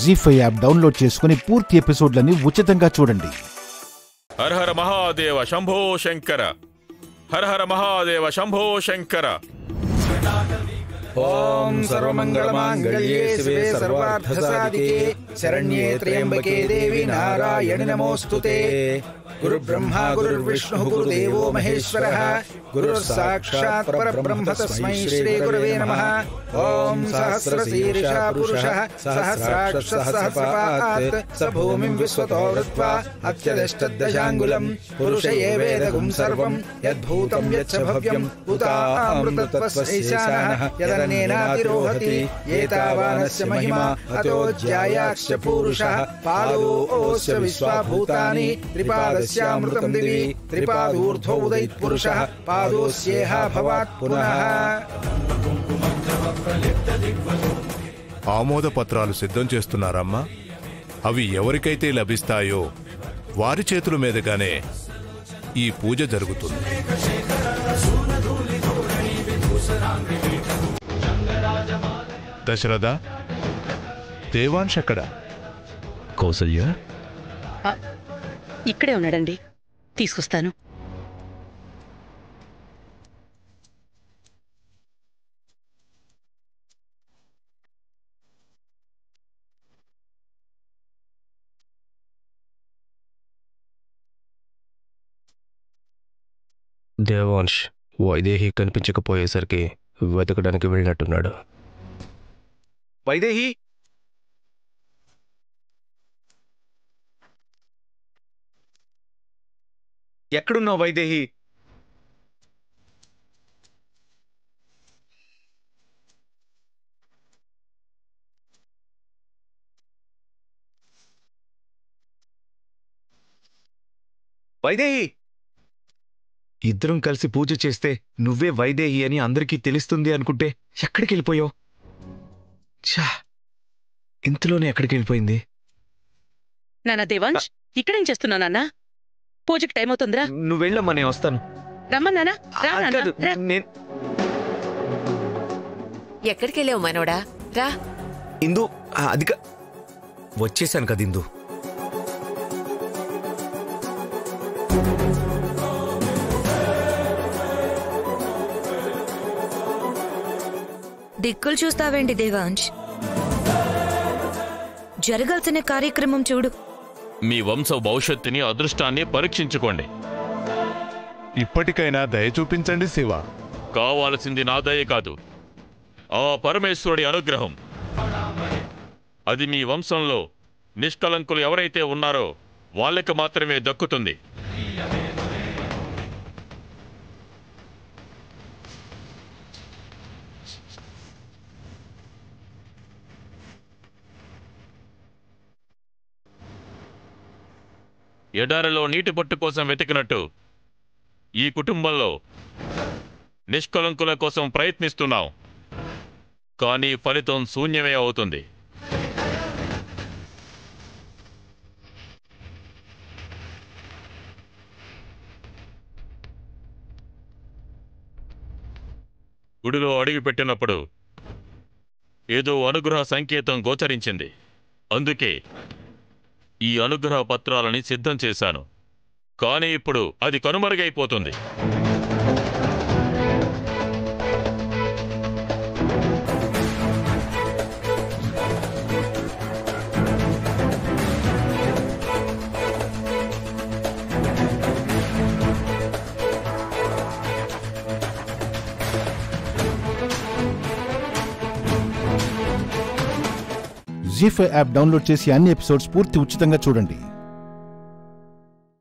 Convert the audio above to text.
జీ5 app download చేసుకుని పూర్తి ఎపిసోడ్లని ఉచితంగా చూడండి. హర హర మహాదేవ శంభో శంకర, హర హర మహాదేవ శంభో శంకర. ఓం సర్వమంగళమాంగళ్యే శివే సర్వార్థసాధికే శరణ్యే త్ర్యంబకే దేవి నారాయణి నమోస్తుతే. గురు బ్రహ్మ గురు విష్ణు గురుదేవో మహేశ్వరః, గురు సాక్షాత్ పరబ్రహ్మ తస్మై శ్రీ గురవే నమః. ఓం సహస్రశీర్ష పురుషః సహస్రాక్ష సహస్రపాత్ స భూమిం విశ్వతో వృత్వా అత్యదష్టదశాంగులం పురుష ఏవేదగుం సర్వం యద్భూతం యచ్చ భవ్యం ఉతామృతత్వస్యైశానః యదన్నేనాతిరోహతి ఏతావానస్య మహిమా అతో జ్యాయాక్ష పురుషః పాదోస్య విశ్వభూతాని త్రిపాదస్యామృతం దివి త్రిపాదూర్ధ్వో ఉదయిత్ పురుషః పాదోస్యేహ భవాత్ పునః. ఆమోద పత్రాలు సిద్ధం చేస్తున్నారమ్మా. అవి ఎవరికైతే లభిస్తాయో వారి చేతుల మీదుగానే ఈ పూజ జరుగుతుంది. దశరథ, దేవాంశ్ ఎక్కడ? కౌసల్య ఇక్కడే ఉన్నాడండి, తీసుకొస్తాను. దేవాంశ్ వైదేహి కనిపించకపోయేసరికి వెతకడానికి వెళ్ళినట్టున్నాడు. వైదేహి, ఎక్కడున్నావు వైదేహి? వైదేహి, ఇద్దరం కలిసి పూజ చేస్తే నువ్వే వైదేహి అని అందరికీ తెలుస్తుంది అనుకుంటే ఎక్కడికి వెళ్ళిపోయావు? ఛా, ఇంతలోనే ఎక్కడికి వెళ్ళిపోయింది? నాన్న దేవాంశ్, ఇక్కడేం చేస్తున్నావు నాన్న? పూజకి టైం అవుతుందిరా. నువ్వు వెళ్ళమ్మా, నేను వస్తాను. రమ్మన్నానా? ఎక్కడికి వెళ్ళావు మనోడా? రా ఇందు, అది వచ్చేసాను కదా ఇందు. దిక్కులు చూస్తావేంటి దేవాంశ్? జరగాల్సిన కార్యక్రమం చూడు. మీ వంశ భవిష్యత్తుని అదృష్టాన్ని పరీక్షించుకోండి. ఇప్పటికైనా దయ చూపించండి శివ. కావాల్సింది నా దయ కాదు, ఆ పరమేశ్వరుడి అనుగ్రహం. అది మీ వంశంలో నిష్కలంకులు ఎవరైతే ఉన్నారో వాళ్ళకి మాత్రమే దక్కుతుంది. ఎడారిలో నీటి పట్టు కోసం వెతికినట్టు ఈ కుటుంబంలో నిష్కలంకుల కోసం ప్రయత్నిస్తున్నాం, కానీ ఫలితం శూన్యమే అవుతుంది. గుడిలో అడుగుపెట్టినప్పుడు ఏదో అనుగ్రహ సంకేతం గోచరించింది. అందుకే ఈ అనుగ్రహ పత్రాలని సిద్ధం చేశాను, కానీ ఇప్పుడు అది కనుమరుగైపోతుంది. జీ5 యాప్ డౌన్లోడ్ చేసి అన్ని ఎపిసోడ్స్ పూర్తి ఉచితంగా చూడండి.